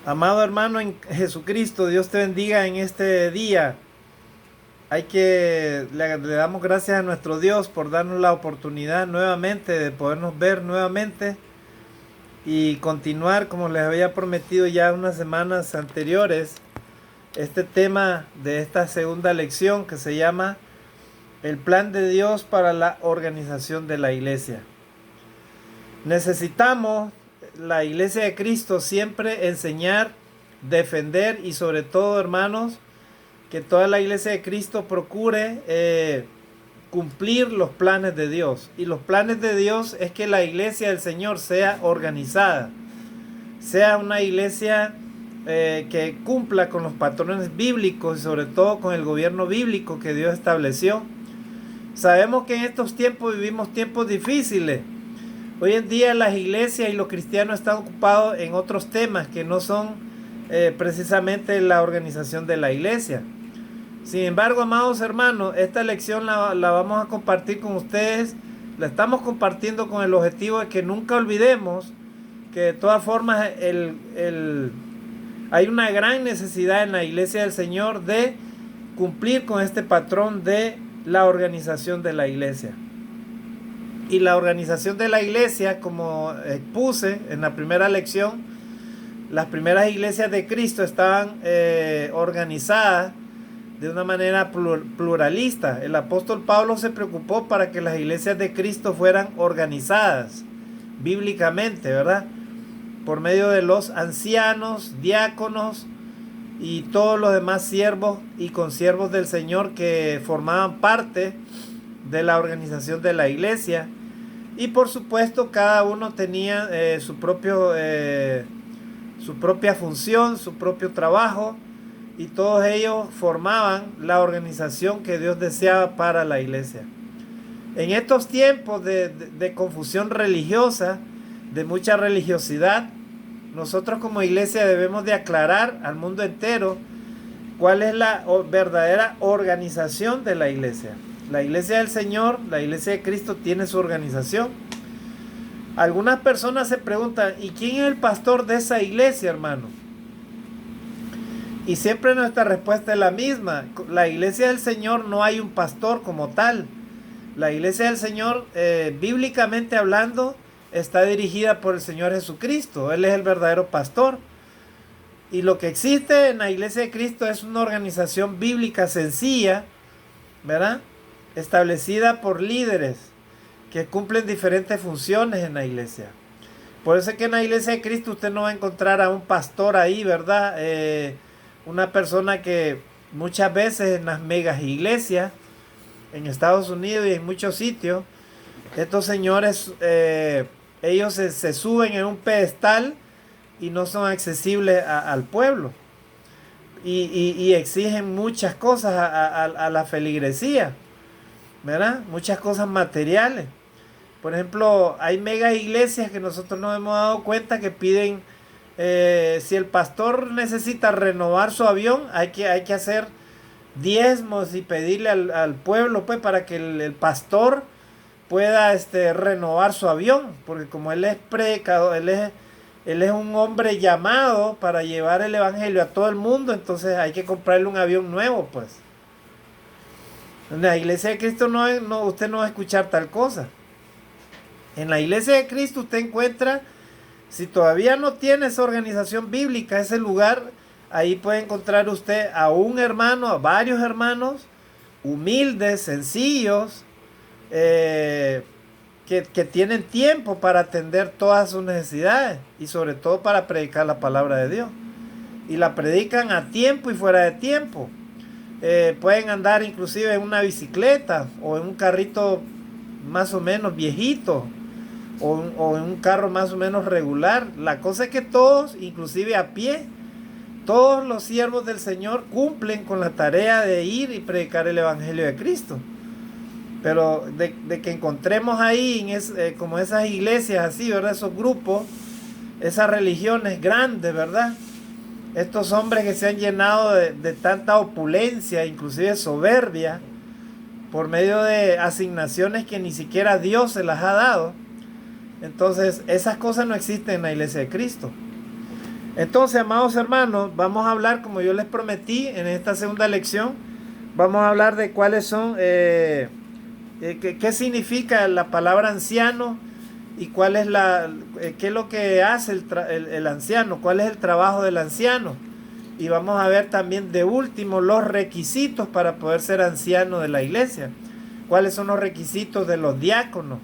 Amado hermano en Jesucristo, Dios te bendiga en este día. Le damos gracias a nuestro Dios por darnos la oportunidad nuevamente de podernos ver nuevamente y continuar como les había prometido ya unas semanas anteriores este tema de esta segunda lección que se llama el plan de Dios para la organización de la iglesia. Necesitamos, la iglesia de Cristo, siempre enseñar, defender y sobre todo, hermanos, que toda la iglesia de Cristo procure cumplir los planes de Dios. Y los planes de Dios es que la iglesia del Señor sea organizada, sea una iglesia que cumpla con los patrones bíblicos y sobre todo con el gobierno bíblico que Dios estableció. Sabemos que en estos tiempos vivimos tiempos difíciles. Hoy en día las iglesias y los cristianos están ocupados en otros temas que no son precisamente la organización de la iglesia. Sin embargo, amados hermanos, esta lección la vamos a compartir con ustedes. La estamos compartiendo con el objetivo de que nunca olvidemos que de todas formas hay una gran necesidad en la iglesia del Señor de cumplir con este patrón de la organización de la iglesia. Y la organización de la iglesia, como expuse en la primera lección, las primeras iglesias de Cristo estaban organizadas de una manera pluralista. El apóstol Pablo se preocupó para que las iglesias de Cristo fueran organizadas bíblicamente, ¿verdad? Por medio de los ancianos, diáconos y todos los demás siervos y consiervos del Señor que formaban parte de la organización de la iglesia. Y por supuesto cada uno tenía su propia función, su propio trabajo, y todos ellos formaban la organización que Dios deseaba para la iglesia. En estos tiempos de confusión religiosa, de mucha religiosidad, nosotros como iglesia debemos de aclarar al mundo entero cuál es la verdadera organización de la iglesia. La iglesia del Señor, la iglesia de Cristo, tiene su organización. Algunas personas se preguntan, ¿y quién es el pastor de esa iglesia, hermano? Y siempre nuestra respuesta es la misma. La iglesia del Señor no hay un pastor como tal. La iglesia del Señor, bíblicamente hablando, está dirigida por el Señor Jesucristo. Él es el verdadero pastor. Y lo que existe en la iglesia de Cristo es una organización bíblica sencilla, ¿verdad? Establecida por líderes que cumplen diferentes funciones en la iglesia. Por eso es que en la iglesia de Cristo usted no va a encontrar a un pastor ahí, ¿verdad? Una persona que muchas veces en las megas iglesias en Estados Unidos y en muchos sitios, estos señores, ellos se suben en un pedestal y no son accesibles al pueblo. Y exigen muchas cosas a la feligresía, ¿verdad? Muchas cosas materiales. Por ejemplo, hay mega iglesias que nosotros nos hemos dado cuenta que piden, si el pastor necesita renovar su avión, hay que hacer diezmos y pedirle al pueblo, pues, para que el pastor pueda renovar su avión, porque como él es predicador, él es un hombre llamado para llevar el evangelio a todo el mundo, entonces hay que comprarle un avión nuevo, pues. En la iglesia de Cristo usted no va a escuchar tal cosa. En la iglesia de Cristo usted encuentra, si todavía no tiene esa organización bíblica, ese lugar, ahí puede encontrar usted a un hermano, a varios hermanos, humildes, sencillos, que tienen tiempo para atender todas sus necesidades y sobre todo para predicar la palabra de Dios. Y la predican a tiempo y fuera de tiempo. Pueden andar inclusive en una bicicleta o en un carrito más o menos viejito o en un carro más o menos regular. La cosa es que todos, inclusive a pie, todos los siervos del Señor cumplen con la tarea de ir y predicar el evangelio de Cristo. Pero de que encontremos ahí como esas iglesias así, ¿verdad? Esos grupos, esas religiones grandes, ¿verdad? Estos hombres que se han llenado de tanta opulencia, inclusive soberbia, por medio de asignaciones que ni siquiera Dios se las ha dado. Entonces, esas cosas no existen en la iglesia de Cristo. Entonces, amados hermanos, vamos a hablar, como yo les prometí en esta segunda lección, vamos a hablar de cuáles son, qué significa la palabra anciano y cuál es qué es lo que hace el anciano, cuál es el trabajo del anciano. Y vamos a ver también de último los requisitos para poder ser anciano de la iglesia. ¿Cuáles son los requisitos de los diáconos?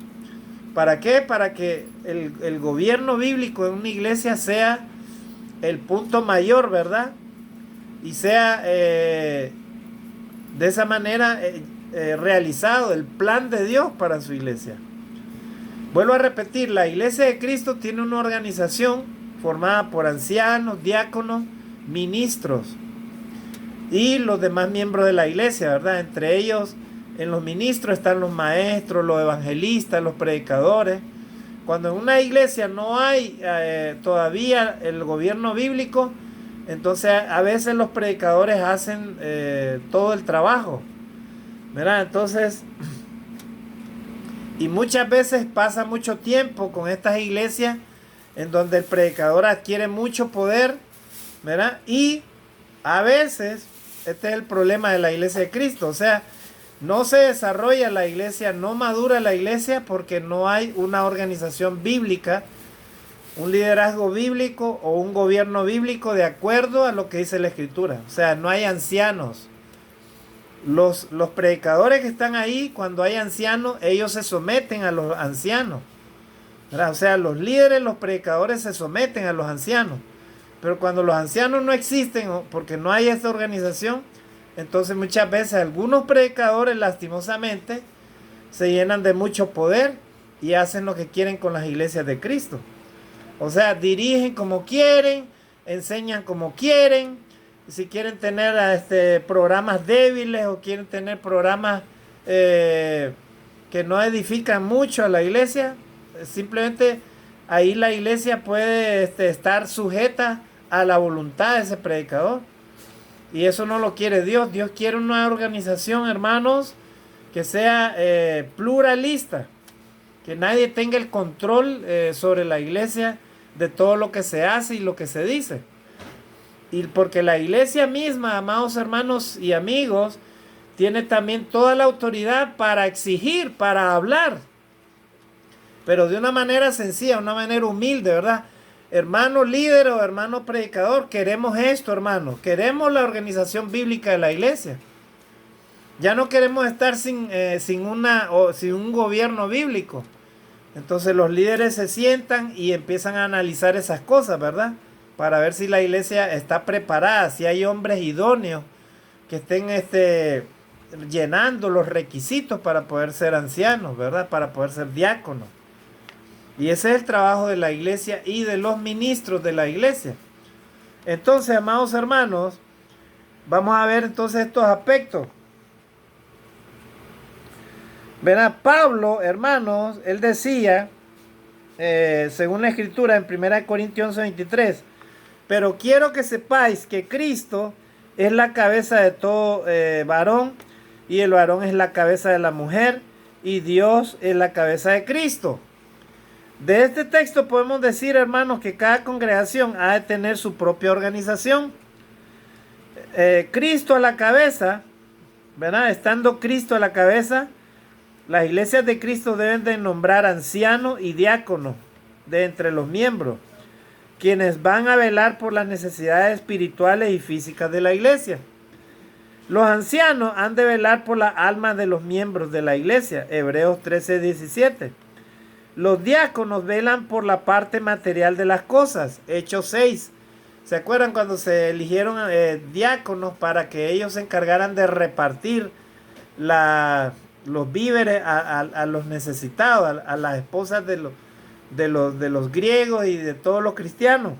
¿Para qué? Para que el gobierno bíblico en una iglesia sea el punto mayor, ¿verdad? Y sea de esa manera realizado el plan de Dios para su iglesia. Vuelvo a repetir, la iglesia de Cristo tiene una organización formada por ancianos, diáconos, ministros y los demás miembros de la iglesia, ¿verdad? Entre ellos, en los ministros están los maestros, los evangelistas, los predicadores. Cuando en una iglesia no hay todavía el gobierno bíblico, entonces a veces los predicadores hacen todo el trabajo, ¿verdad? Entonces, y muchas veces pasa mucho tiempo con estas iglesias en donde el predicador adquiere mucho poder, ¿verdad? Y a veces, este es el problema de la iglesia de Cristo, o sea, no se desarrolla la iglesia, no madura la iglesia porque no hay una organización bíblica, un liderazgo bíblico o un gobierno bíblico de acuerdo a lo que dice la Escritura. O sea, no hay ancianos. Los predicadores que están ahí, cuando hay ancianos, ellos se someten a los ancianos, ¿verdad? O sea, los líderes, los predicadores se someten a los ancianos. Pero cuando los ancianos no existen, porque no hay esta organización, entonces muchas veces algunos predicadores lastimosamente se llenan de mucho poder y hacen lo que quieren con las iglesias de Cristo. O sea, dirigen como quieren, enseñan como quieren. Si quieren tener programas débiles o quieren tener programas que no edifican mucho a la iglesia, simplemente ahí la iglesia puede estar sujeta a la voluntad de ese predicador. Y eso no lo quiere Dios. Dios quiere una organización, hermanos, que sea pluralista. Que nadie tenga el control sobre la iglesia de todo lo que se hace y lo que se dice. Y porque la iglesia misma, amados hermanos y amigos, tiene también toda la autoridad para exigir, para hablar. Pero de una manera sencilla, una manera humilde, ¿verdad? Hermano líder o hermano predicador, queremos esto, hermano. Queremos la organización bíblica de la iglesia. Ya no queremos estar sin un gobierno bíblico. Entonces los líderes se sientan y empiezan a analizar esas cosas, ¿verdad? Para ver si la iglesia está preparada, si hay hombres idóneos que estén llenando los requisitos para poder ser ancianos, ¿verdad? Para poder ser diáconos. Y ese es el trabajo de la iglesia y de los ministros de la iglesia. Entonces, amados hermanos, vamos a ver entonces estos aspectos. Verá, Pablo, hermanos, él decía, según la escritura en 1 Corintios 11:23, pero quiero que sepáis que Cristo es la cabeza de todo varón, y el varón es la cabeza de la mujer, y Dios es la cabeza de Cristo. De este texto podemos decir, hermanos, que cada congregación ha de tener su propia organización. Cristo a la cabeza, ¿verdad? Estando Cristo a la cabeza, las iglesias de Cristo deben de nombrar anciano y diácono de entre los miembros, quienes van a velar por las necesidades espirituales y físicas de la iglesia. Los ancianos han de velar por la alma de los miembros de la iglesia, Hebreos 13:17. Los diáconos velan por la parte material de las cosas, Hechos 6. ¿Se acuerdan cuando se eligieron diáconos para que ellos se encargaran de repartir los víveres a los necesitados, a las esposas de los griegos y de todos los cristianos?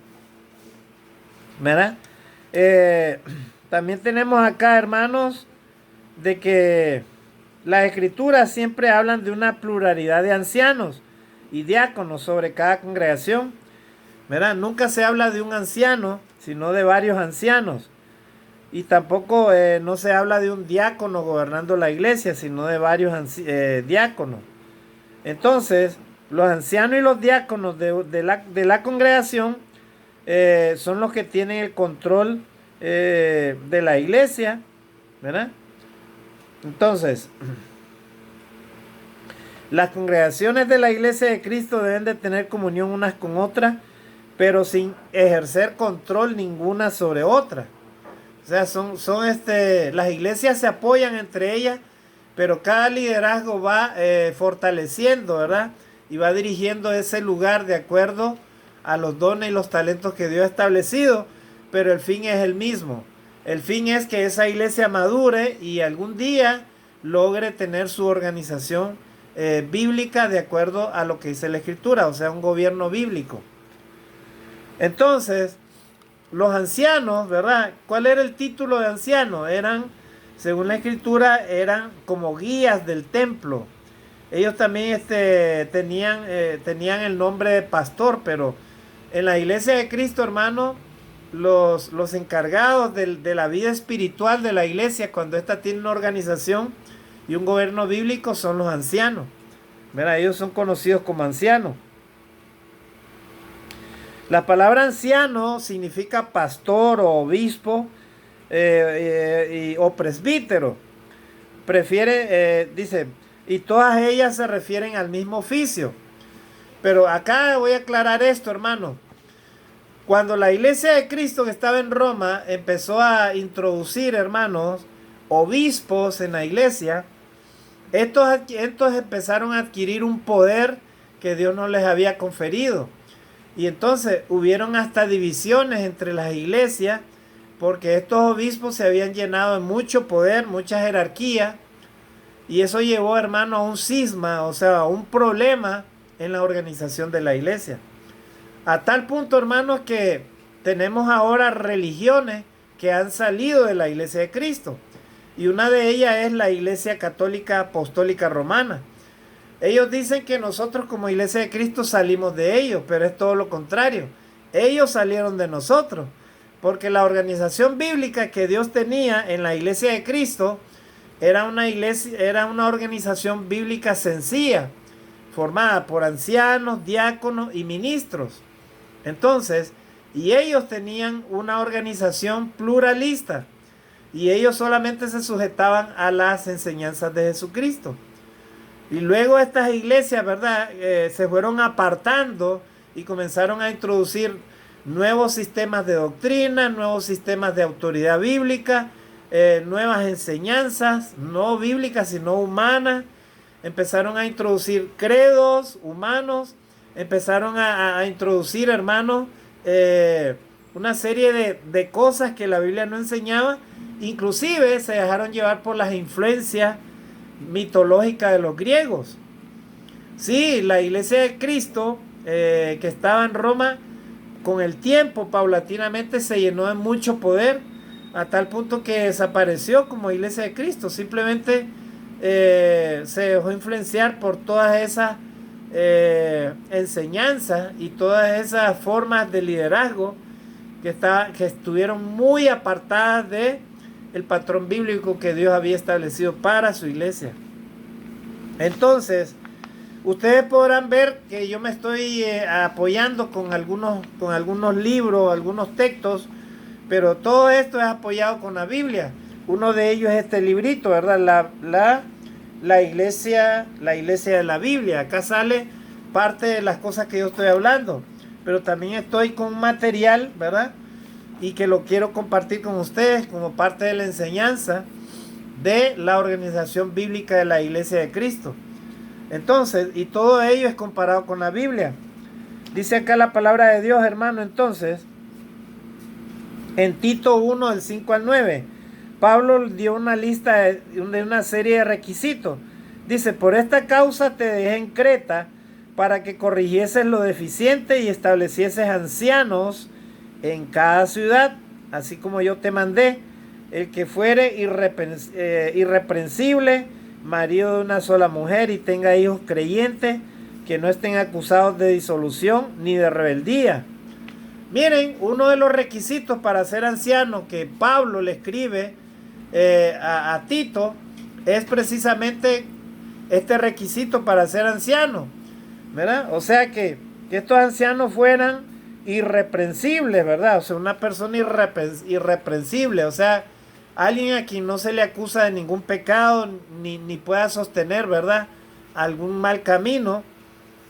¿Verdad? También tenemos acá, hermanos, de que las escrituras siempre hablan de una pluralidad de ancianos y diáconos sobre cada congregación, ¿verdad? Nunca se habla de un anciano, sino de varios ancianos. Y tampoco no se habla de un diácono gobernando la iglesia, sino de varios diáconos. Entonces, los ancianos y los diáconos de la congregación son los que tienen el control de la iglesia, ¿verdad? Entonces, las congregaciones de la iglesia de Cristo deben de tener comunión unas con otras, pero sin ejercer control ninguna sobre otra. O sea, las iglesias se apoyan entre ellas, pero cada liderazgo va fortaleciendo, ¿verdad? Y va dirigiendo ese lugar de acuerdo a los dones y los talentos que Dios ha establecido, pero el fin es el mismo. El fin es que esa iglesia madure y algún día logre tener su organización bíblica de acuerdo a lo que dice la Escritura, o sea, un gobierno bíblico. Entonces, los ancianos, ¿verdad? ¿Cuál era el título de anciano? Según la Escritura, eran como guías del templo. Ellos también tenían el nombre de pastor, pero en la iglesia de Cristo, hermano, los encargados de la vida espiritual de la iglesia, cuando ésta tiene una organización y un gobierno bíblico, son los ancianos. Mira, ellos son conocidos como ancianos. La palabra anciano significa pastor o obispo o presbítero. Dice, y todas ellas se refieren al mismo oficio. Pero acá voy a aclarar esto, hermano. Cuando la iglesia de Cristo que estaba en Roma empezó a introducir, hermanos, obispos en la iglesia, estos empezaron a adquirir un poder que Dios no les había conferido. Y entonces hubieron hasta divisiones entre las iglesias, porque estos obispos se habían llenado de mucho poder, mucha jerarquía, y eso llevó, hermano, a un cisma, o sea, a un problema en la organización de la iglesia. A tal punto, hermanos, que tenemos ahora religiones que han salido de la iglesia de Cristo. Y una de ellas es la Iglesia Católica Apostólica Romana. Ellos dicen que nosotros como Iglesia de Cristo salimos de ellos, pero es todo lo contrario. Ellos salieron de nosotros, porque la organización bíblica que Dios tenía en la Iglesia de Cristo era una organización bíblica sencilla, formada por ancianos, diáconos y ministros. Entonces, y ellos tenían una organización pluralista, y ellos solamente se sujetaban a las enseñanzas de Jesucristo. Y luego estas iglesias, ¿verdad? Se fueron apartando y comenzaron a introducir nuevos sistemas de doctrina, nuevos sistemas de autoridad bíblica, nuevas enseñanzas, no bíblicas, sino humanas. Empezaron a introducir credos humanos, empezaron a introducir, hermanos, una serie de cosas que la Biblia no enseñaba. Inclusive se dejaron llevar por las influencias mitológicas de los griegos. Sí, la iglesia de Cristo que estaba en Roma, con el tiempo paulatinamente se llenó de mucho poder, a tal punto que desapareció como iglesia de Cristo. Simplemente se dejó influenciar por todas esas enseñanzas y todas esas formas de liderazgo que estuvieron muy apartadas de el patrón bíblico que Dios había establecido para su iglesia. Entonces, ustedes podrán ver que yo me estoy apoyando con algunos libros, algunos textos, pero todo esto es apoyado con la Biblia. Uno de ellos es este librito, ¿verdad? La iglesia de la Biblia. Acá sale parte de las cosas que yo estoy hablando, pero también estoy con un material, ¿verdad? Y que lo quiero compartir con ustedes como parte de la enseñanza de la organización bíblica de la Iglesia de Cristo. Entonces, y todo ello es comparado con la Biblia. Dice acá la palabra de Dios, hermano, entonces, en Tito 1, del 5 al 9, Pablo dio una lista de una serie de requisitos. Dice, por esta causa te dejé en Creta, para que corrigieses lo deficiente y establecieses ancianos en cada ciudad, así como yo te mandé, el que fuere irreprensible, marido de una sola mujer y tenga hijos creyentes, que no estén acusados de disolución ni de rebeldía. Miren, uno de los requisitos para ser anciano que Pablo le escribe a Tito es precisamente este requisito para ser anciano, ¿verdad? O sea que estos ancianos fueran irreprensibles, ¿verdad? O sea, una persona irreprensible, o sea, alguien a quien no se le acusa de ningún pecado, ni pueda sostener, ¿verdad?, algún mal camino.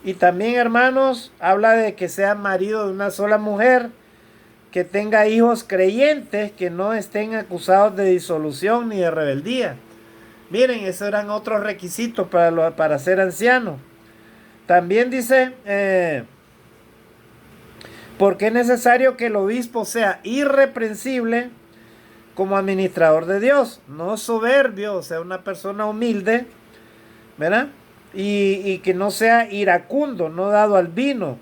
Y también, hermanos, habla de que sea marido de una sola mujer, que tenga hijos creyentes, que no estén acusados de disolución ni de rebeldía. Miren, esos eran otros requisitos para ser anciano. También dice, porque es necesario que el obispo sea irreprensible como administrador de Dios, no soberbio, o sea, una persona humilde, ¿verdad? Y que no sea iracundo, no dado al vino,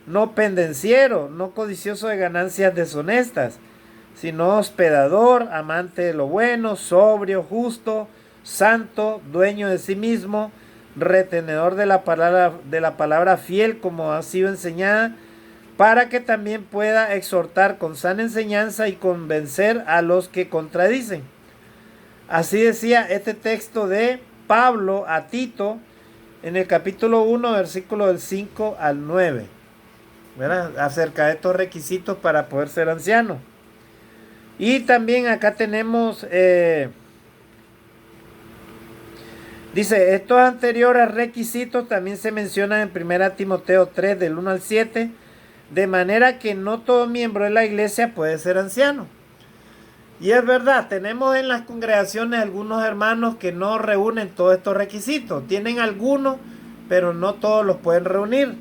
no pendenciero, no codicioso de ganancias deshonestas, sino hospedador, amante de lo bueno, sobrio, justo, santo, dueño de sí mismo, retenedor de la palabra fiel como ha sido enseñada, para que también pueda exhortar con sana enseñanza y convencer a los que contradicen. Así decía este texto de Pablo a Tito en el capítulo 1, versículo del 5 al 9, ¿verdad?, acerca de estos requisitos para poder ser anciano. Y también acá tenemos, dice, estos anteriores requisitos también se mencionan en 1 Timoteo 3, del 1 al 7, de manera que no todo miembro de la iglesia puede ser anciano. Y es verdad, tenemos en las congregaciones algunos hermanos que no reúnen todos estos requisitos. Tienen algunos, pero no todos los pueden reunir,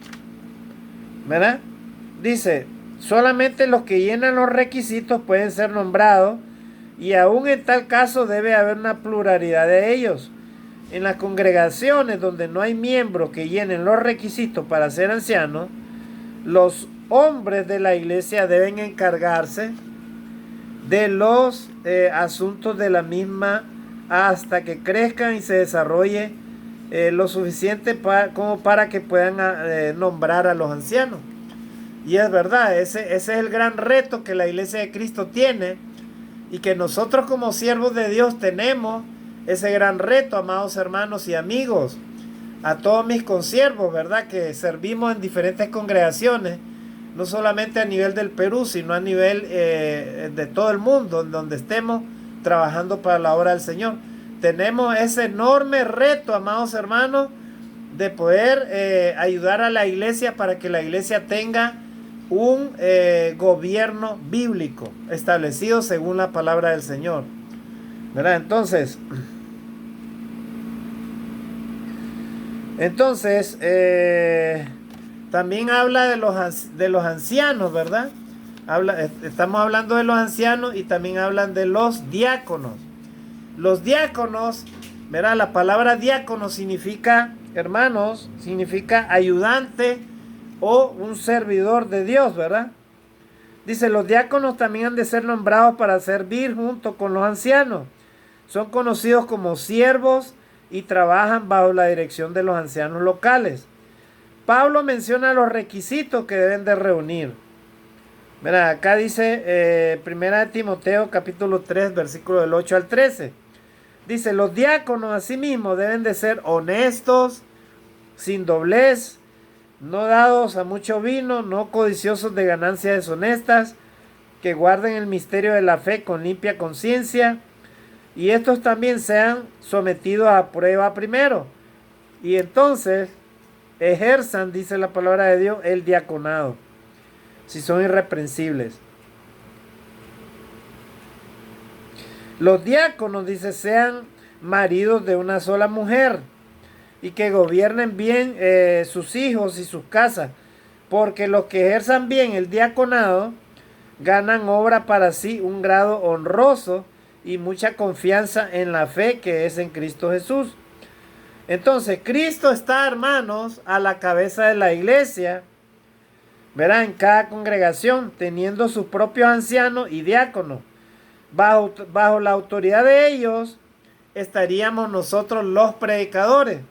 ¿verdad? Dice, solamente los que llenan los requisitos pueden ser nombrados, y aún en tal caso debe haber una pluralidad de ellos. En las congregaciones donde no hay miembros que llenen los requisitos para ser ancianos, los hombres de la iglesia deben encargarse de los asuntos de la misma hasta que crezcan y se desarrolle lo suficiente como para que puedan nombrar a los ancianos. Y es verdad, ese es el gran reto que la iglesia de Cristo tiene, y que nosotros como siervos de Dios tenemos ese gran reto, amados hermanos y amigos. A todos mis consiervos, ¿verdad?, que servimos en diferentes congregaciones, no solamente a nivel del Perú, sino a nivel de todo el mundo, en donde estemos trabajando para la obra del Señor. Tenemos ese enorme reto, amados hermanos, de poder ayudar a la iglesia para que la iglesia tenga un gobierno bíblico establecido según la palabra del Señor, ¿verdad? Entonces, también habla de los ancianos, ¿verdad? Estamos hablando de los ancianos, y también hablan de los diáconos. Los diáconos, ¿verdad? La palabra diácono significa, hermanos, significa ayudante o un servidor de Dios, ¿verdad? Dice, los diáconos también han de ser nombrados para servir junto con los ancianos. Son conocidos como siervos y trabajan bajo la dirección de los ancianos locales. Pablo menciona los requisitos que deben de reunir. Mira, acá dice 1 Timoteo capítulo 3, versículo del 8 al 13. Dice, los diáconos asimismo deben de ser honestos, sin doblez, no dados a mucho vino, no codiciosos de ganancias deshonestas, que guarden el misterio de la fe con limpia conciencia, y estos también sean sometidos a prueba primero, y entonces ejerzan, dice la palabra de Dios, el diaconado, si son irreprensibles. Los diáconos, dice, sean maridos de una sola mujer, y que gobiernen bien sus hijos y sus casas, porque los que ejerzan bien el diaconado ganan obra para sí un grado honroso y mucha confianza en la fe que es en Cristo Jesús. Entonces, Cristo está, hermanos, a la cabeza de la iglesia, ¿verdad?, en cada congregación, teniendo sus propios ancianos y diáconos. Bajo la autoridad de ellos estaríamos nosotros los predicadores,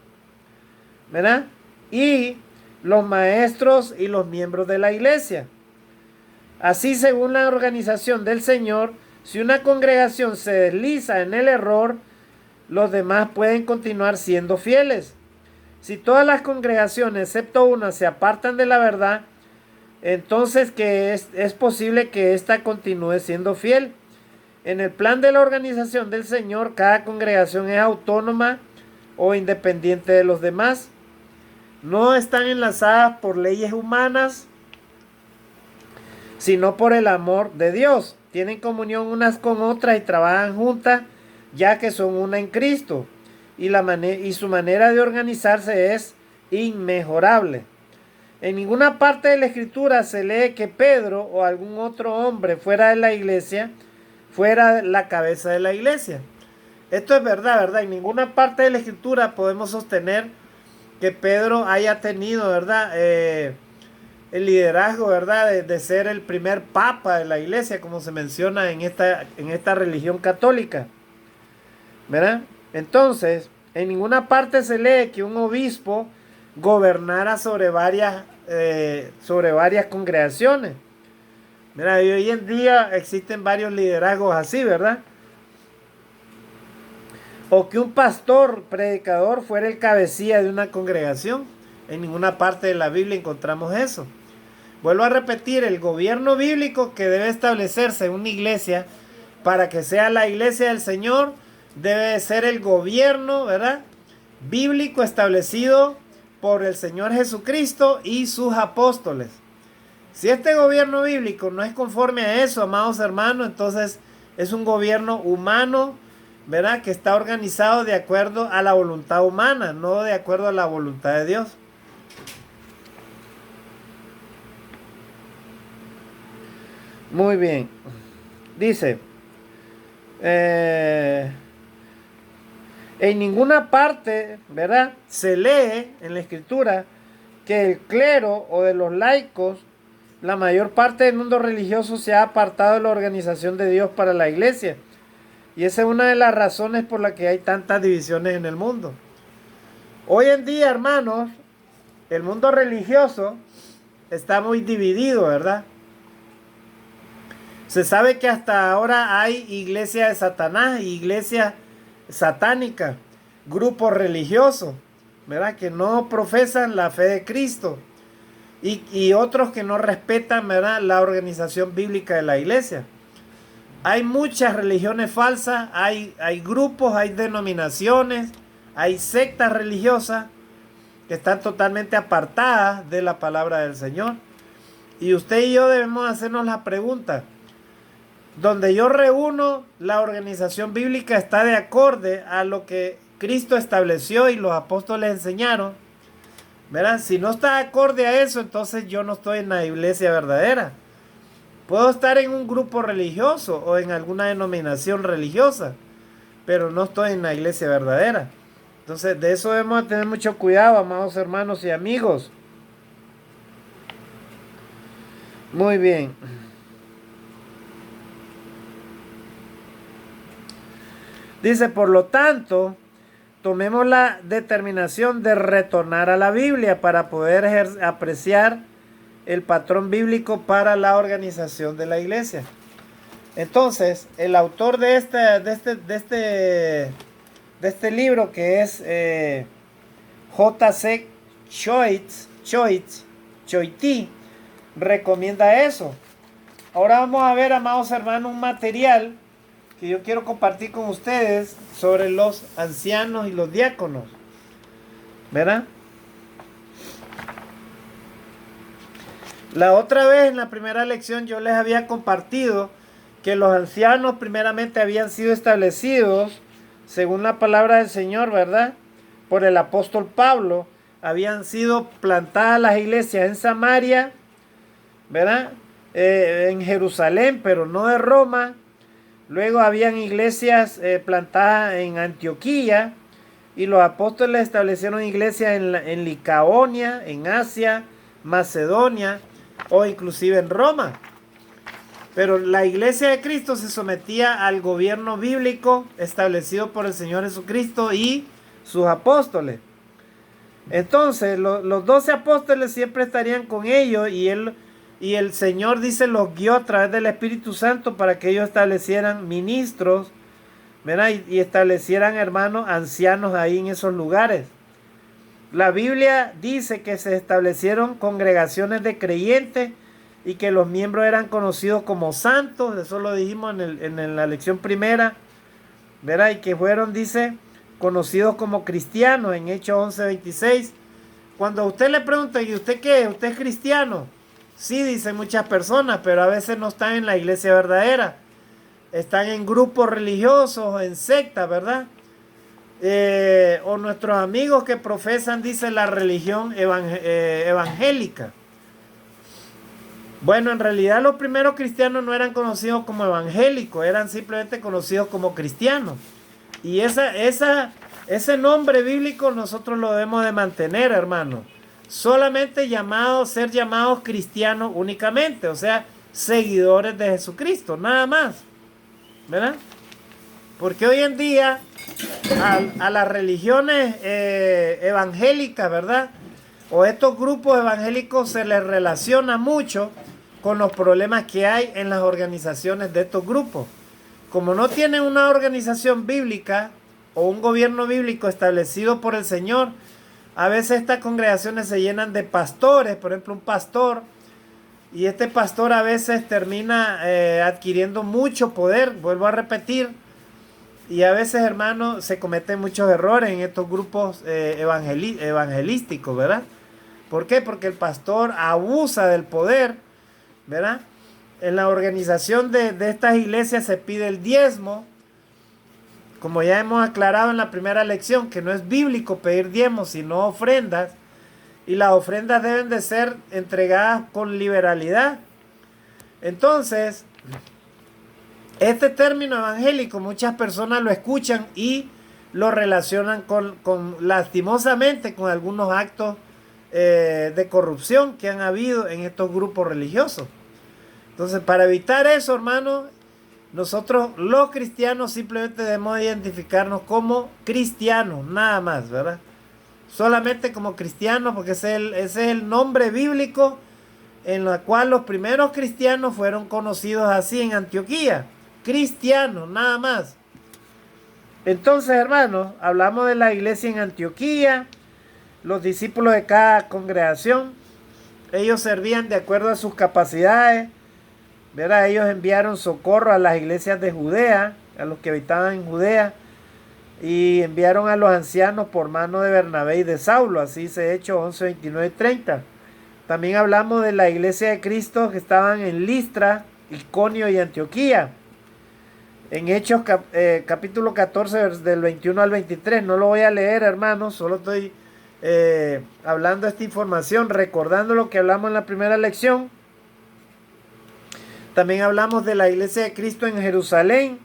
¿verdad?, y los maestros y los miembros de la iglesia. Así, según la organización del Señor, si una congregación se desliza en el error, los demás pueden continuar siendo fieles. Si todas las congregaciones, excepto una, se apartan de la verdad, entonces que es posible que ésta continúe siendo fiel. En el plan de la organización del Señor, cada congregación es autónoma o independiente de los demás. No están enlazadas por leyes humanas, sino por el amor de Dios. Tienen comunión unas con otras y trabajan juntas, ya que son una en Cristo. Y su manera de organizarse es inmejorable. En ninguna parte de la Escritura se lee que Pedro o algún otro hombre fuera de la iglesia fuera la cabeza de la iglesia. Esto es verdad, ¿verdad? En ninguna parte de la Escritura podemos sostener que Pedro haya tenido, ¿verdad? El liderazgo, ¿verdad? De ser el primer papa de la iglesia, como se menciona en esta religión católica, ¿verdad? Entonces, en ninguna parte se lee que un obispo gobernara sobre varias congregaciones. Mira, y hoy en día existen varios liderazgos así, ¿verdad? O que un pastor, predicador, fuera el cabecilla de una congregación. En ninguna parte de la Biblia encontramos eso. Vuelvo a repetir, el gobierno bíblico que debe establecerse en una iglesia para que sea la iglesia del Señor, debe ser el gobierno, ¿verdad?, bíblico establecido por el Señor Jesucristo y sus apóstoles. Si este gobierno bíblico no es conforme a eso, amados hermanos, entonces es un gobierno humano, ¿verdad?, que está organizado de acuerdo a la voluntad humana, no de acuerdo a la voluntad de Dios. Muy bien. Dice, en ninguna parte, ¿verdad?, se lee en la Escritura que el clero o de los laicos, la mayor parte del mundo religioso, se ha apartado de la organización de Dios para la iglesia. Y esa es una de las razones por las que hay tantas divisiones en el mundo. Hoy en día, hermanos, el mundo religioso está muy dividido, ¿verdad? Se sabe que hasta ahora hay iglesias de Satanás, iglesias satánicas, grupos religiosos, ¿verdad?, que no profesan la fe de Cristo. Y otros que no respetan, ¿verdad?, la organización bíblica de la iglesia. Hay muchas religiones falsas, hay grupos, hay denominaciones, hay sectas religiosas que están totalmente apartadas de la palabra del Señor. Y usted y yo debemos hacernos la pregunta: donde yo reúno, la organización bíblica está de acorde a lo que Cristo estableció y los apóstoles enseñaron, ¿verdad? Si no está acorde a eso, entonces yo no estoy en la iglesia verdadera. Puedo estar en un grupo religioso o en alguna denominación religiosa, pero no estoy en la iglesia verdadera. Entonces, de eso debemos tener mucho cuidado, amados hermanos y amigos. Muy bien. Dice, por lo tanto, tomemos la determinación de retornar a la Biblia para poder apreciar el patrón bíblico para la organización de la iglesia. Entonces, el autor de este libro, que es J.C. Choiti, recomienda eso. Ahora vamos a ver, amados hermanos, un material que yo quiero compartir con ustedes sobre los ancianos y los diáconos, ¿verdad? La otra vez, en la primera lección, yo les había compartido que los ancianos primeramente habían sido establecidos según la palabra del Señor, ¿verdad?, por el apóstol Pablo. Habían sido plantadas las iglesias en Samaria, ¿verdad?, en Jerusalén, pero no de Roma. Luego habían iglesias plantadas en Antioquía, y los apóstoles establecieron iglesias en Licaonia, en Asia, Macedonia o inclusive en Roma. Pero la iglesia de Cristo se sometía al gobierno bíblico establecido por el Señor Jesucristo y sus apóstoles. Entonces los 12 apóstoles siempre estarían con ellos, y el Señor, dice, los guió a través del Espíritu Santo para que ellos establecieran ministros, ¿verdad?, y establecieran, hermanos, ancianos ahí en esos lugares. La Biblia dice que se establecieron congregaciones de creyentes y que los miembros eran conocidos como santos, eso lo dijimos en la lección primera, ¿verdad? Y que fueron, dice, conocidos como cristianos en Hechos 11:26. Cuando a usted le pregunta, ¿y usted qué? ¿Usted es cristiano? Sí, dicen muchas personas, pero a veces no están en la iglesia verdadera. Están en grupos religiosos, en sectas, ¿verdad? O nuestros amigos que profesan, dice, la religión evangélica. Bueno, en realidad los primeros cristianos no eran conocidos como evangélicos, eran simplemente conocidos como cristianos. Y ese nombre bíblico nosotros lo debemos de mantener, hermano. Solamente ser llamados cristianos únicamente, o sea, seguidores de Jesucristo, nada más, ¿verdad? Porque hoy en día a las religiones evangélicas, ¿verdad? O estos grupos evangélicos se les relaciona mucho con los problemas que hay en las organizaciones de estos grupos. Como no tienen una organización bíblica o un gobierno bíblico establecido por el Señor, a veces estas congregaciones se llenan de pastores, por ejemplo un pastor, y este pastor a veces termina adquiriendo mucho poder, vuelvo a repetir, y a veces, hermanos, se cometen muchos errores en estos grupos evangelísticos, ¿verdad? ¿Por qué? Porque el pastor abusa del poder, ¿verdad? En la organización de estas iglesias se pide el diezmo, como ya hemos aclarado en la primera lección, que no es bíblico pedir diezmos, sino ofrendas, y las ofrendas deben de ser entregadas con liberalidad. Entonces, este término evangélico muchas personas lo escuchan y lo relacionan lastimosamente con algunos actos de corrupción que han habido en estos grupos religiosos. Entonces, para evitar eso, hermanos, nosotros los cristianos simplemente debemos identificarnos como cristianos, nada más, ¿verdad? Solamente como cristianos, porque ese es el nombre bíblico en el cual los primeros cristianos fueron conocidos así en Antioquía. Cristianos, nada más. Entonces, hermanos, hablamos de la iglesia en Antioquía, los discípulos de cada congregación, ellos servían de acuerdo a sus capacidades, ¿verdad? Ellos enviaron socorro a las iglesias de Judea, a los que habitaban en Judea, y enviaron a los ancianos por mano de Bernabé y de Saulo, así se Hechos 11, 29 y 30. También hablamos de la iglesia de Cristo que estaban en Listra, Iconio y Antioquía. En Hechos capítulo 14, del 21 al 23, no lo voy a leer, hermanos, solo estoy hablando de esta información, recordando lo que hablamos en la primera lección. También hablamos de la iglesia de Cristo en Jerusalén,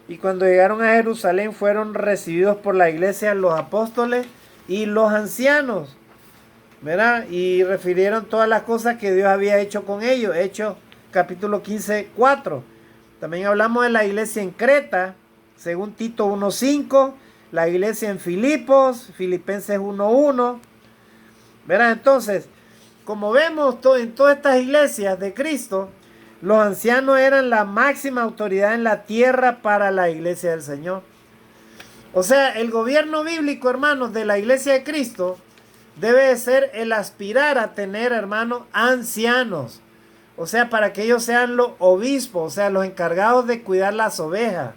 y cuando llegaron a Jerusalén fueron recibidos por la iglesia los apóstoles y los ancianos, ¿verdad? Y refirieron todas las cosas que Dios había hecho con ellos. Hechos capítulo 15, 4. También hablamos de la iglesia en Creta, según Tito 1:5, la iglesia en Filipos, Filipenses 1:1, ¿verdad? Entonces, como vemos en todas estas iglesias de Cristo, los ancianos eran la máxima autoridad en la tierra para la iglesia del Señor. O sea, el gobierno bíblico, hermanos, de la iglesia de Cristo debe ser el aspirar a tener, hermanos, ancianos. O sea, para que ellos sean los obispos, o sea, los encargados de cuidar las ovejas.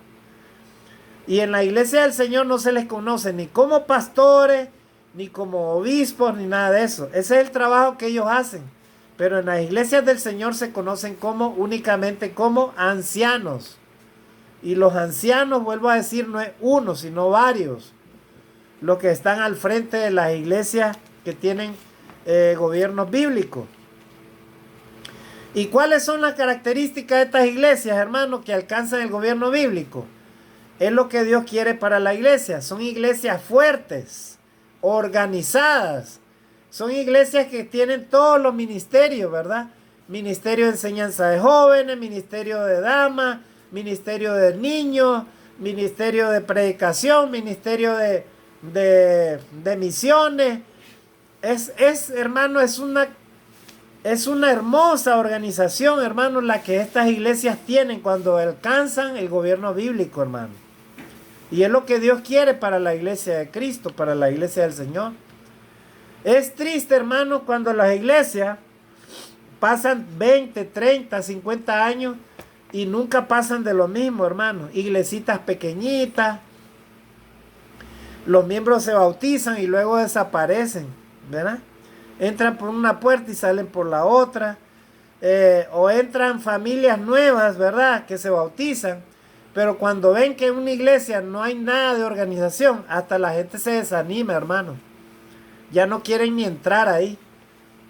Y en la iglesia del Señor no se les conoce ni como pastores, ni como obispos, ni nada de eso. Ese es el trabajo que ellos hacen. Pero en las iglesias del Señor se conocen únicamente como ancianos. Y los ancianos, vuelvo a decir, no es uno, sino varios. Los que están al frente de las iglesias que tienen gobiernos bíblicos. ¿Y cuáles son las características de estas iglesias, hermanos, que alcanzan el gobierno bíblico? Es lo que Dios quiere para la iglesia. Son iglesias fuertes, organizadas. Son iglesias que tienen todos los ministerios, ¿verdad? Ministerio de enseñanza de jóvenes, ministerio de damas, ministerio de niños, ministerio de predicación, ministerio de misiones. Hermano, es una hermosa organización, hermano, la que estas iglesias tienen cuando alcanzan el gobierno bíblico, hermano. Y es lo que Dios quiere para la iglesia de Cristo, para la iglesia del Señor. Es triste, hermano, cuando las iglesias pasan 20, 30, 50 años y nunca pasan de lo mismo, hermano. Iglesitas pequeñitas, los miembros se bautizan y luego desaparecen, ¿verdad? Entran por una puerta y salen por la otra. O entran familias nuevas, ¿verdad?, que se bautizan, pero cuando ven que en una iglesia no hay nada de organización, hasta la gente se desanima, hermano. Ya no quieren ni entrar ahí.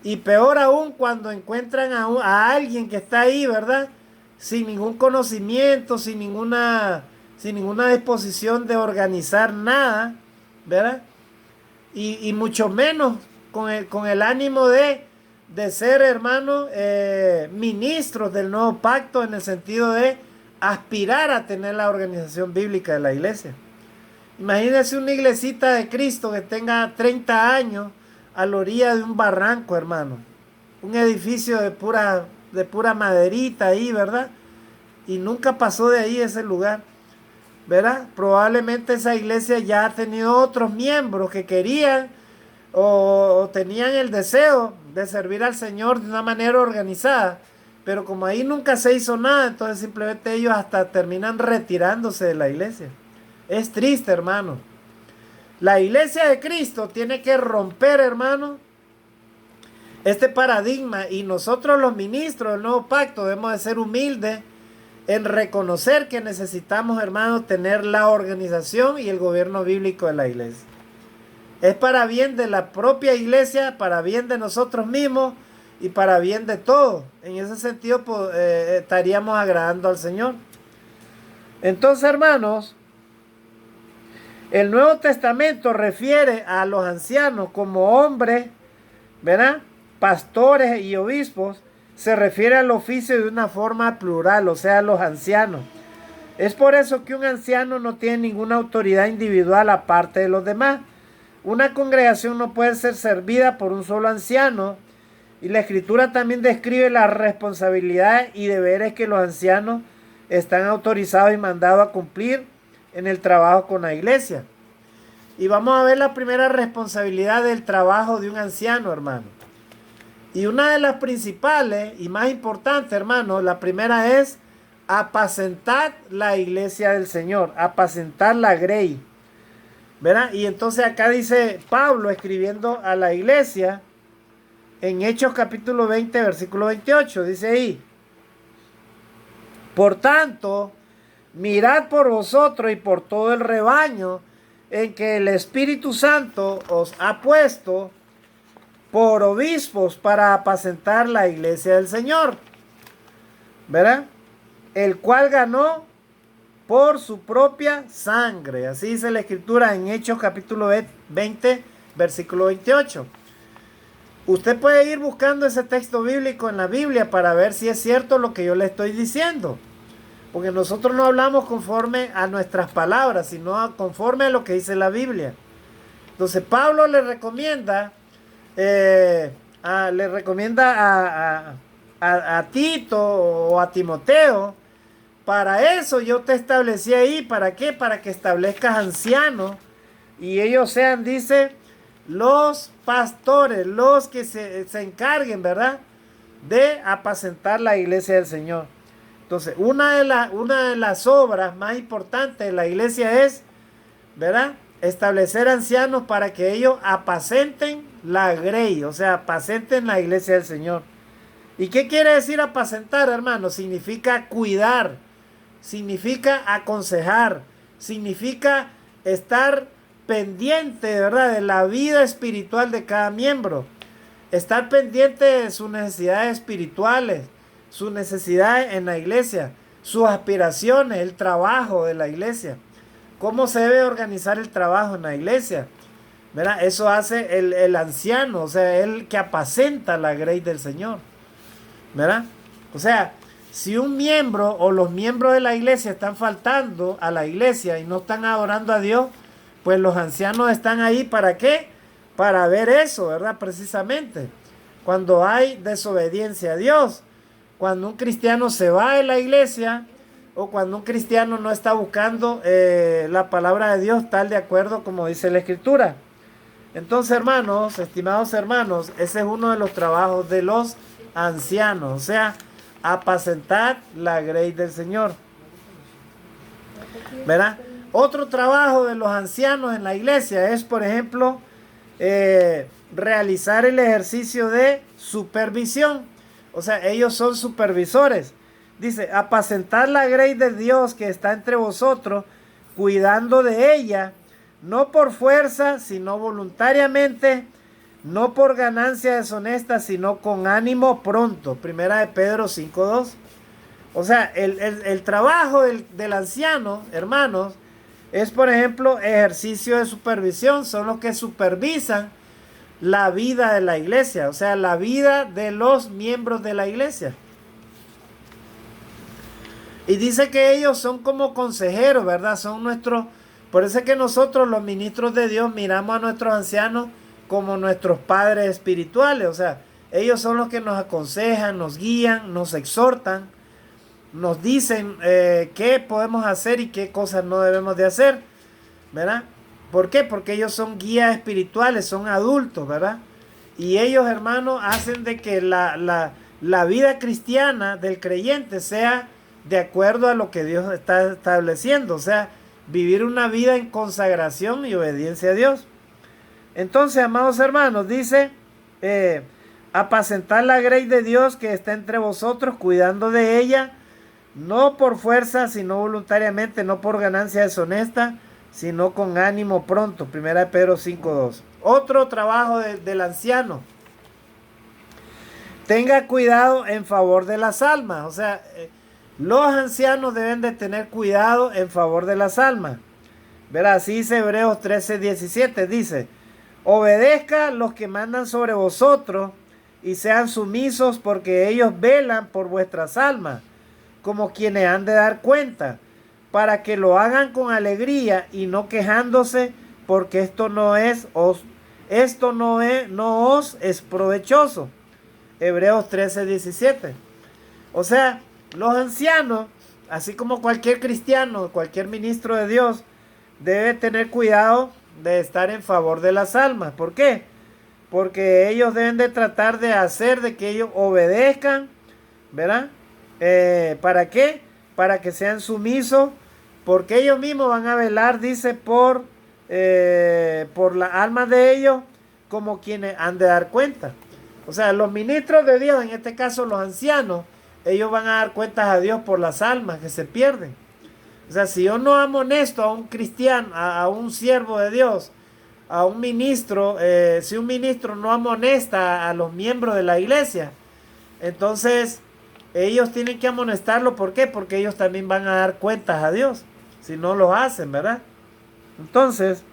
Y peor aún cuando encuentran a alguien que está ahí, ¿verdad?, sin ningún conocimiento, sin ninguna disposición de organizar nada, ¿verdad? Y mucho menos con el ánimo de ser, hermano, ministros del nuevo pacto, en el sentido de aspirar a tener la organización bíblica de la iglesia. Imagínense una iglesita de Cristo que tenga 30 años a la orilla de un barranco, hermano. Un edificio de pura maderita ahí, ¿verdad? Y nunca pasó de ahí ese lugar, ¿verdad? Probablemente esa iglesia ya ha tenido otros miembros que querían o tenían el deseo de servir al Señor de una manera organizada, pero como ahí nunca se hizo nada, entonces simplemente ellos hasta terminan retirándose de la iglesia. Es triste, hermano. La iglesia de Cristo tiene que romper, hermano, este paradigma, y nosotros los ministros del nuevo pacto debemos de ser humildes en reconocer que necesitamos, hermano, tener la organización y el gobierno bíblico de la iglesia. Es para bien de la propia iglesia, para bien de nosotros mismos y para bien de todos. En ese sentido, pues, estaríamos agradando al Señor. Entonces, hermanos, el Nuevo Testamento refiere a los ancianos como hombres, ¿verdad?, pastores y obispos. Se refiere al oficio de una forma plural, o sea, los ancianos. Es por eso que un anciano no tiene ninguna autoridad individual aparte de los demás. Una congregación no puede ser servida por un solo anciano, y la Escritura también describe la responsabilidad y deberes que los ancianos están autorizados y mandados a cumplir en el trabajo con la iglesia. Y vamos a ver la primera responsabilidad del trabajo de un anciano, hermano. Y una de las principales y más importantes, hermano, la primera es apacentar la iglesia del Señor, apacentar la grey, ¿verdad? Y entonces acá dice Pablo escribiendo a la iglesia en Hechos capítulo 20, versículo 28, dice ahí: por tanto, mirad por vosotros y por todo el rebaño en que el Espíritu Santo os ha puesto por obispos para apacentar la iglesia del Señor, ¿verdad?, el cual ganó por su propia sangre. Así dice la Escritura en Hechos capítulo 20, versículo 28. Usted puede ir buscando ese texto bíblico en la Biblia para ver si es cierto lo que yo le estoy diciendo. Porque nosotros no hablamos conforme a nuestras palabras, sino conforme a lo que dice la Biblia. Entonces Pablo le recomienda a Tito o a Timoteo: para eso yo te establecí ahí. ¿Para qué? Para que establezcas ancianos y ellos sean, dice, los pastores, los que se encarguen, ¿verdad?, de apacentar la iglesia del Señor. Entonces, una de las obras más importantes de la iglesia es, ¿verdad?, establecer ancianos para que ellos apacenten la grey, o sea, apacenten la iglesia del Señor. ¿Y qué quiere decir apacentar, hermano? Significa cuidar, significa aconsejar, significa estar pendiente, ¿verdad?, de la vida espiritual de cada miembro, estar pendiente de sus necesidades espirituales, sus necesidades en la iglesia, sus aspiraciones, el trabajo de la iglesia, cómo se debe organizar el trabajo en la iglesia, ¿verdad? Eso hace el anciano, o sea, el que apacenta la grey del Señor, ¿verdad? O sea, si un miembro o los miembros de la iglesia están faltando a la iglesia y no están adorando a Dios, pues los ancianos están ahí, ¿para qué? Para ver eso, ¿verdad? Precisamente, cuando hay desobediencia a Dios, cuando un cristiano se va de la iglesia, o cuando un cristiano no está buscando la palabra de Dios tal de acuerdo como dice la Escritura. Entonces, hermanos, estimados hermanos, ese es uno de los trabajos de los ancianos, o sea, apacentar la grey del Señor. ¿Verdad? Otro trabajo de los ancianos en la iglesia es, por ejemplo, realizar el ejercicio de supervisión. O sea, ellos son supervisores. Dice, apacentar la grey de Dios que está entre vosotros, cuidando de ella, no por fuerza, sino voluntariamente, no por ganancia deshonesta, sino con ánimo pronto. Primera de Pedro 5:2. O sea, el trabajo del anciano, hermanos, es, por ejemplo, ejercicio de supervisión. Son los que supervisan la vida de la iglesia, o sea, la vida de los miembros de la iglesia. Y dice que ellos son como consejeros, ¿verdad? Son nuestros, por eso es que nosotros los ministros de Dios miramos a nuestros ancianos como nuestros padres espirituales. O sea, ellos son los que nos aconsejan, nos guían, nos exhortan, nos dicen qué podemos hacer y qué cosas no debemos de hacer, ¿verdad? ¿Por qué? Porque ellos son guías espirituales, son adultos, ¿verdad? Y ellos, hermanos, hacen de que la vida cristiana del creyente sea de acuerdo a lo que Dios está estableciendo. O sea, vivir una vida en consagración y obediencia a Dios. Entonces, amados hermanos, dice, apacentar la grey de Dios que está entre vosotros, cuidando de ella, no por fuerza, sino voluntariamente, no por ganancia deshonesta, sino con ánimo pronto. Primera de Pedro 5:2. Otro trabajo del anciano. Tenga cuidado en favor de las almas. O sea, los ancianos deben de tener cuidado en favor de las almas. Verá, así dice Hebreos 13:17. Dice, obedezca los que mandan sobre vosotros y sean sumisos, porque ellos velan por vuestras almas, como quienes han de dar cuenta, para que lo hagan con alegría y no quejándose, porque esto no os es provechoso. Hebreos 13:17. O sea, los ancianos, así como cualquier cristiano, cualquier ministro de Dios, debe tener cuidado de estar en favor de las almas. ¿Por qué? Porque ellos deben de tratar de hacer de que ellos obedezcan, ¿verdad? ¿Para qué? Para que sean sumisos, porque ellos mismos van a velar, dice, por las almas de ellos, como quienes han de dar cuenta. O sea, los ministros de Dios, en este caso los ancianos, ellos van a dar cuentas a Dios por las almas que se pierden. O sea, si yo no amonesto a un cristiano, a un siervo de Dios, a un ministro, si un ministro no amonesta a los miembros de la iglesia, entonces ellos tienen que amonestarlo. ¿Por qué? Porque ellos también van a dar cuentas a Dios, si no lo hacen, ¿verdad? Entonces,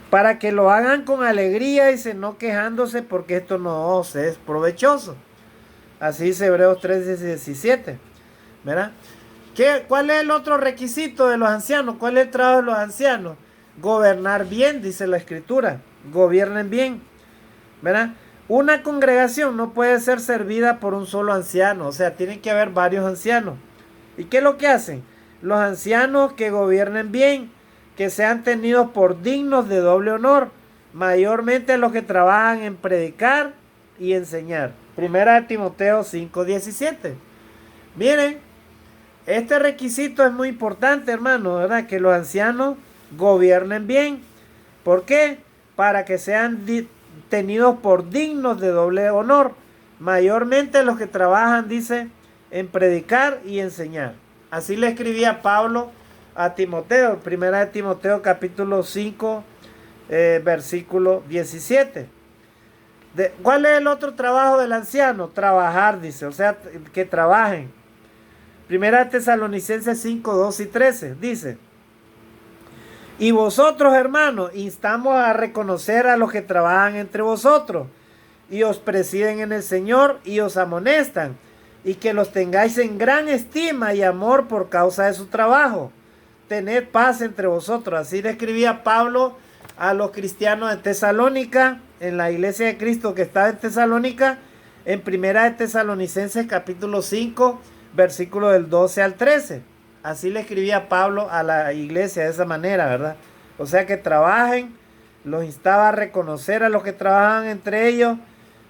para que lo hagan con alegría y no quejándose, porque esto no os es provechoso. Así dice Hebreos 13:17, ¿verdad? ¿Cuál es el otro requisito de los ancianos? ¿Cuál es el trabajo de los ancianos? Gobernar bien, dice la Escritura. Gobiernen bien, ¿verdad? Una congregación no puede ser servida por un solo anciano. O sea, tienen que haber varios ancianos. ¿Y qué es lo que hacen? Los ancianos que gobiernen bien, que sean tenidos por dignos de doble honor, mayormente los que trabajan en predicar y enseñar. Primera de Timoteo 5:17. Miren, este requisito es muy importante, hermano, ¿verdad? Que los ancianos gobiernen bien. ¿Por qué? Para que sean tenidos por dignos de doble honor, mayormente los que trabajan, dice, en predicar y enseñar. Así le escribía Pablo a Timoteo, primera de Timoteo capítulo 5, versículo 17. ¿Cuál es el otro trabajo del anciano? Trabajar, dice, o sea, que trabajen. Primera de Tesalonicenses 5, 2 y 13, dice, y vosotros, hermanos, instamos a reconocer a los que trabajan entre vosotros y os presiden en el Señor y os amonestan, y que los tengáis en gran estima y amor por causa de su trabajo. Tened paz entre vosotros. Así le escribía Pablo a los cristianos de Tesalónica, en la iglesia de Cristo que está en Tesalónica, en primera de Tesalonicenses capítulo 5, versículo del 12 al 13. Así le escribía Pablo a la iglesia de esa manera, ¿verdad? O sea, que trabajen, los instaba a reconocer a los que trabajan entre ellos,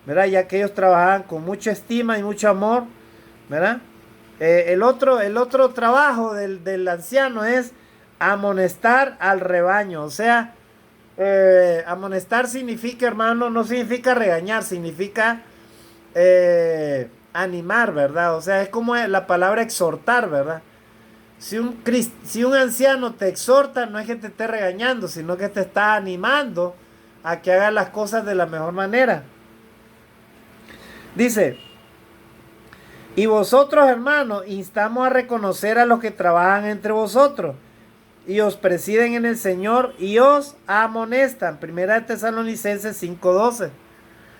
¿verdad? Ya que ellos trabajaban con mucha estima y mucho amor, ¿verdad? El otro trabajo del anciano es amonestar al rebaño. O sea, amonestar significa, hermano, no significa regañar, significa animar, ¿verdad? O sea, es como la palabra exhortar, ¿verdad? Si un anciano te exhorta, no es que te esté regañando, sino que te está animando a que hagas las cosas de la mejor manera. Dice, y vosotros, hermanos, instamos a reconocer a los que trabajan entre vosotros y os presiden en el Señor y os amonestan. Primera de Tesalonicenses 5:12.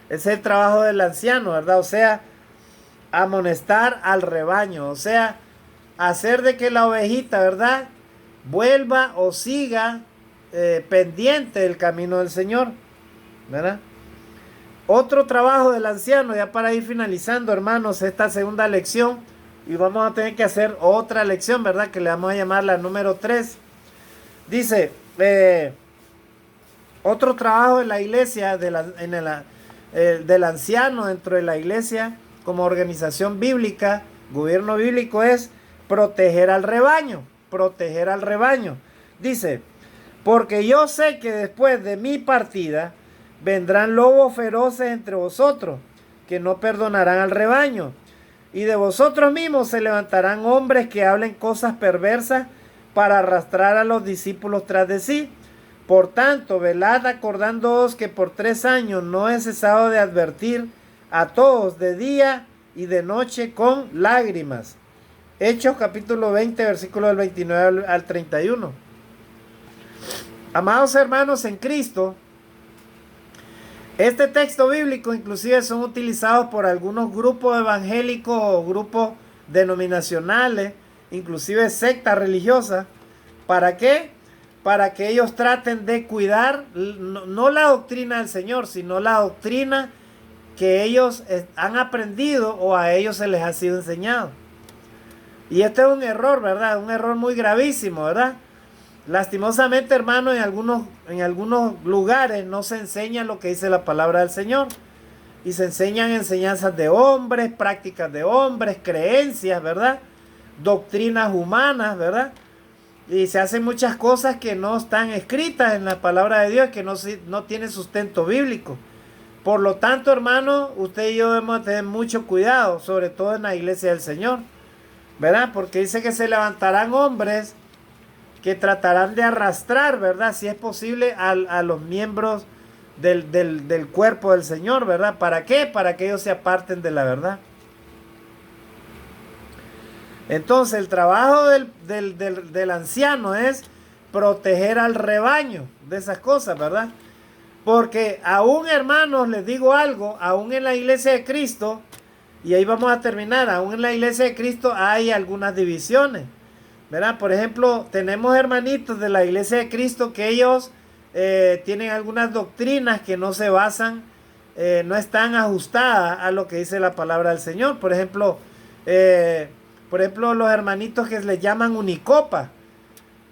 Es el trabajo del anciano, ¿verdad? O sea, amonestar al rebaño, o sea, hacer de que la ovejita, ¿verdad?, vuelva o siga pendiente del camino del Señor, ¿verdad? Otro trabajo del anciano, ya para ir finalizando, hermanos, esta segunda lección, y vamos a tener que hacer otra lección, ¿verdad?, que le vamos a llamar la número 3. Dice, otro trabajo de la iglesia, del anciano dentro de la iglesia, como organización bíblica, gobierno bíblico, es proteger al rebaño. Proteger al rebaño. Dice, porque yo sé que después de mi partida vendrán lobos feroces entre vosotros, que no perdonarán al rebaño. Y de vosotros mismos se levantarán hombres que hablen cosas perversas para arrastrar a los discípulos tras de sí. Por tanto, velad acordándoos que por 3 años no he cesado de advertir a todos de día y de noche con lágrimas. Hechos capítulo 20, versículo del 29 al 31. Amados hermanos en Cristo, este texto bíblico inclusive son utilizados por algunos grupos evangélicos o grupos denominacionales, inclusive sectas religiosas. ¿Para qué? Para que ellos traten de cuidar no la doctrina del Señor, sino la doctrina que ellos han aprendido o a ellos se les ha sido enseñado. Y este es un error, ¿verdad? Un error muy gravísimo, ¿verdad? Lastimosamente, hermano, en algunos lugares no se enseña lo que dice la palabra del Señor. Y se enseñan enseñanzas de hombres, prácticas de hombres, creencias, ¿verdad? Doctrinas humanas, ¿verdad? Y se hacen muchas cosas que no están escritas en la palabra de Dios, que no tienen sustento bíblico. Por lo tanto, hermano, usted y yo debemos tener mucho cuidado, sobre todo en la iglesia del Señor, ¿verdad? Porque dice que se levantarán hombres que tratarán de arrastrar, ¿verdad?, si es posible, a los miembros del cuerpo del Señor, ¿verdad? ¿Para qué? Para que ellos se aparten de la verdad. Entonces, el trabajo del anciano es proteger al rebaño de esas cosas, ¿verdad? Porque aún, hermanos, les digo algo, aún en la iglesia de Cristo, y ahí vamos a terminar, aún en la iglesia de Cristo hay algunas divisiones, ¿verdad? Por ejemplo, tenemos hermanitos de la iglesia de Cristo que ellos tienen algunas doctrinas que no se basan, no están ajustadas a lo que dice la palabra del Señor. Por ejemplo, los hermanitos que les llaman unicopa,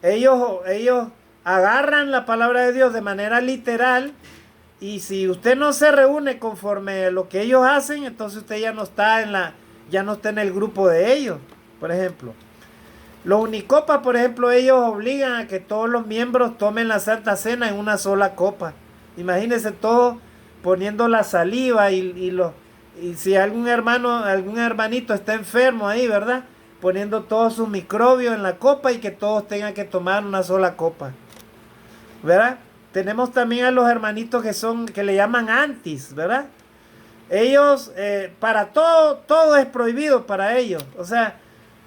ellos agarran la palabra de Dios de manera literal, y si usted no se reúne conforme a lo que ellos hacen, entonces usted ya no está en el grupo de ellos. Por ejemplo, los unicopas, por ejemplo, ellos obligan a que todos los miembros tomen la Santa Cena en una sola copa. Imagínense todos poniendo la saliva y si algún hermanito está enfermo ahí, ¿verdad?, poniendo todos sus microbios en la copa y que todos tengan que tomar una sola copa, ¿verdad? Tenemos también a los hermanitos que le llaman antis, ¿verdad? Ellos, para todo es prohibido para ellos. O sea,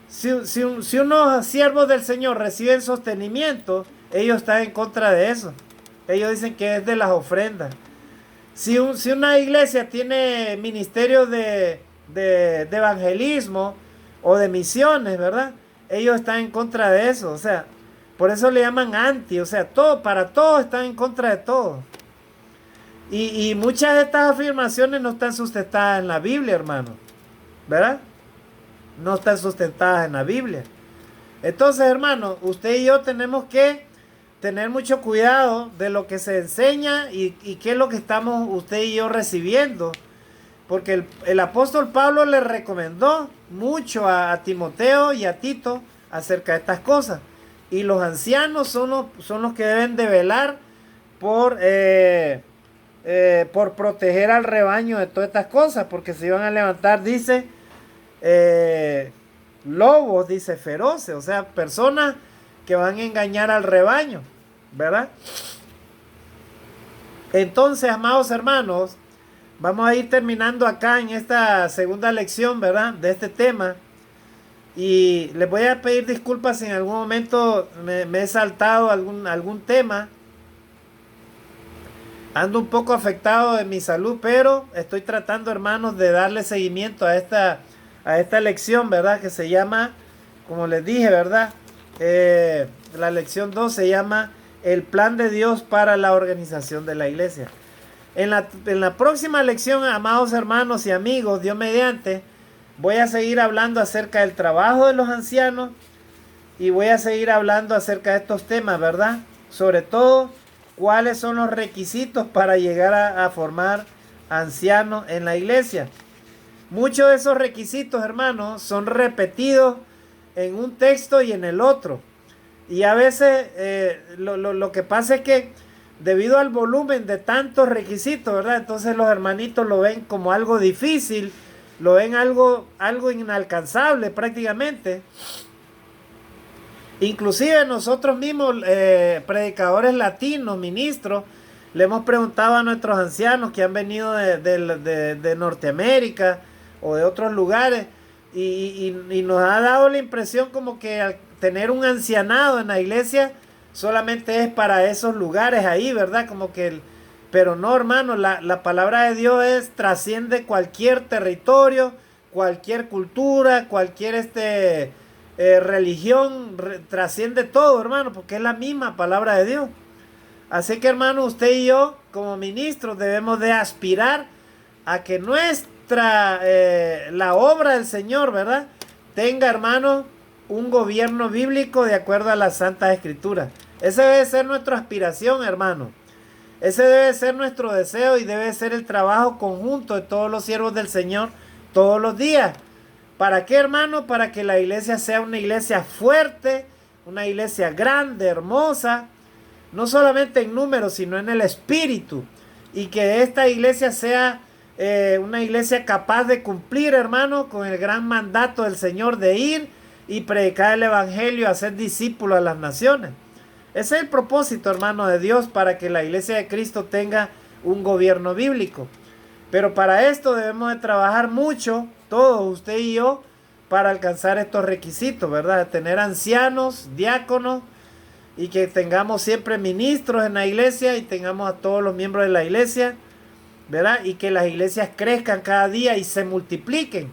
si unos siervos del Señor reciben sostenimiento, ellos están en contra de eso. Ellos dicen que es de las ofrendas. Si una iglesia tiene ministerio de evangelismo o de misiones, ¿verdad?, ellos están en contra de eso. O sea, por eso le llaman anti. O sea, para todos están en contra de todo. Y muchas de estas afirmaciones no están sustentadas en la Biblia, hermano, ¿verdad? No están sustentadas en la Biblia. Entonces, hermano, usted y yo tenemos que tener mucho cuidado de lo que se enseña y qué es lo que estamos usted y yo recibiendo. porque el apóstol Pablo le recomendó mucho a Timoteo y a Tito acerca de estas cosas. Y los ancianos son los que deben de velar por proteger al rebaño de todas estas cosas, porque se iban a levantar, dice, lobos, dice, feroces, o sea, personas que van a engañar al rebaño, ¿verdad? Entonces, amados hermanos, vamos a ir terminando acá en esta segunda lección, ¿verdad?, de este tema. Y les voy a pedir disculpas si en algún momento me he saltado algún tema. Ando un poco afectado de mi salud, pero estoy tratando, hermanos, de darle seguimiento a esta lección, ¿verdad?, que se llama, como les dije, ¿verdad?, la lección 2 se llama el plan de Dios para la organización de la iglesia. En la próxima lección, amados hermanos y amigos, Dios mediante, voy a seguir hablando acerca del trabajo de los ancianos y voy a seguir hablando acerca de estos temas, ¿verdad? Sobre todo, cuáles son los requisitos para llegar a formar ancianos en la iglesia. Muchos de esos requisitos, hermanos, son repetidos en un texto y en el otro. Y a veces lo que pasa es que debido al volumen de tantos requisitos, ¿verdad?, entonces los hermanitos lo ven como algo difícil, lo ven algo inalcanzable prácticamente. Inclusive nosotros mismos, predicadores latinos, ministros, le hemos preguntado a nuestros ancianos que han venido de Norteamérica o de otros lugares y nos ha dado la impresión como que al tener un ancianado en la iglesia solamente es para esos lugares ahí, ¿verdad? Como que pero no, hermano, la palabra de Dios trasciende cualquier territorio, cualquier cultura, cualquier religión, trasciende todo, hermano, porque es la misma palabra de Dios. Así que, hermano, usted y yo, como ministros, debemos de aspirar a que la obra del Señor, ¿verdad?, tenga, hermano, un gobierno bíblico de acuerdo a las Santas Escrituras. Esa debe ser nuestra aspiración, hermano. Ese debe ser nuestro deseo y debe ser el trabajo conjunto de todos los siervos del Señor todos los días. ¿Para qué, hermano? Para que la iglesia sea una iglesia fuerte, una iglesia grande, hermosa, no solamente en números, sino en el espíritu. Y que esta iglesia sea una iglesia capaz de cumplir, hermano, con el gran mandato del Señor de ir y predicar el evangelio, hacer discípulos a las naciones. Ese es el propósito, hermano, de Dios, para que la iglesia de Cristo tenga un gobierno bíblico. Pero para esto debemos de trabajar mucho, todos, usted y yo, para alcanzar estos requisitos, ¿verdad? Tener ancianos, diáconos, y que tengamos siempre ministros en la iglesia y tengamos a todos los miembros de la iglesia, ¿verdad? Y que las iglesias crezcan cada día y se multipliquen,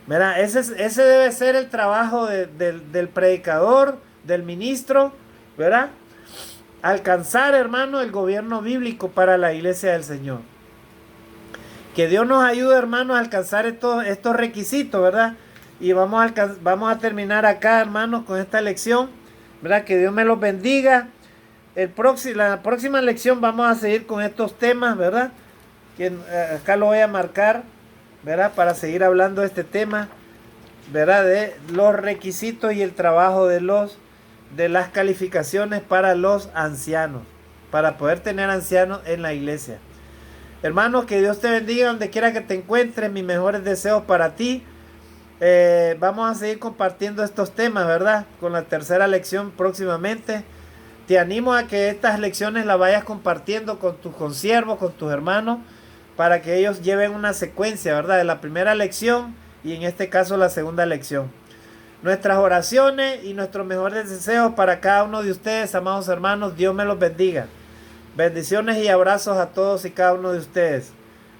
¿verdad? Ese debe ser el trabajo del predicador, del ministro, ¿verdad? Alcanzar, hermano, el gobierno bíblico para la iglesia del Señor. Que Dios nos ayude, hermano, a alcanzar estos requisitos, ¿verdad? Y vamos a terminar acá, hermanos, con esta lección, ¿verdad? Que Dios me los bendiga. La próxima lección vamos a seguir con estos temas, ¿verdad? Que acá lo voy a marcar, ¿verdad? Para seguir hablando de este tema, ¿verdad? De los requisitos y el trabajo de las calificaciones para los ancianos, para poder tener ancianos en la iglesia. Hermanos, que Dios te bendiga donde quiera que te encuentres. Mis mejores deseos para ti. Vamos a seguir compartiendo estos temas, ¿verdad? Con la tercera lección próximamente. Te animo a que estas lecciones las vayas compartiendo con tus consiervos, con tus hermanos, para que ellos lleven una secuencia, ¿verdad? De la primera lección y en este caso la segunda lección. Nuestras oraciones y nuestros mejores deseos para cada uno de ustedes, amados hermanos. Dios me los bendiga. Bendiciones y abrazos a todos y cada uno de ustedes.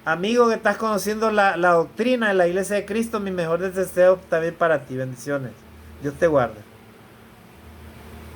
Amigo que estás conociendo la doctrina de la Iglesia de Cristo, mis mejores deseos también para ti. Bendiciones. Dios te guarde.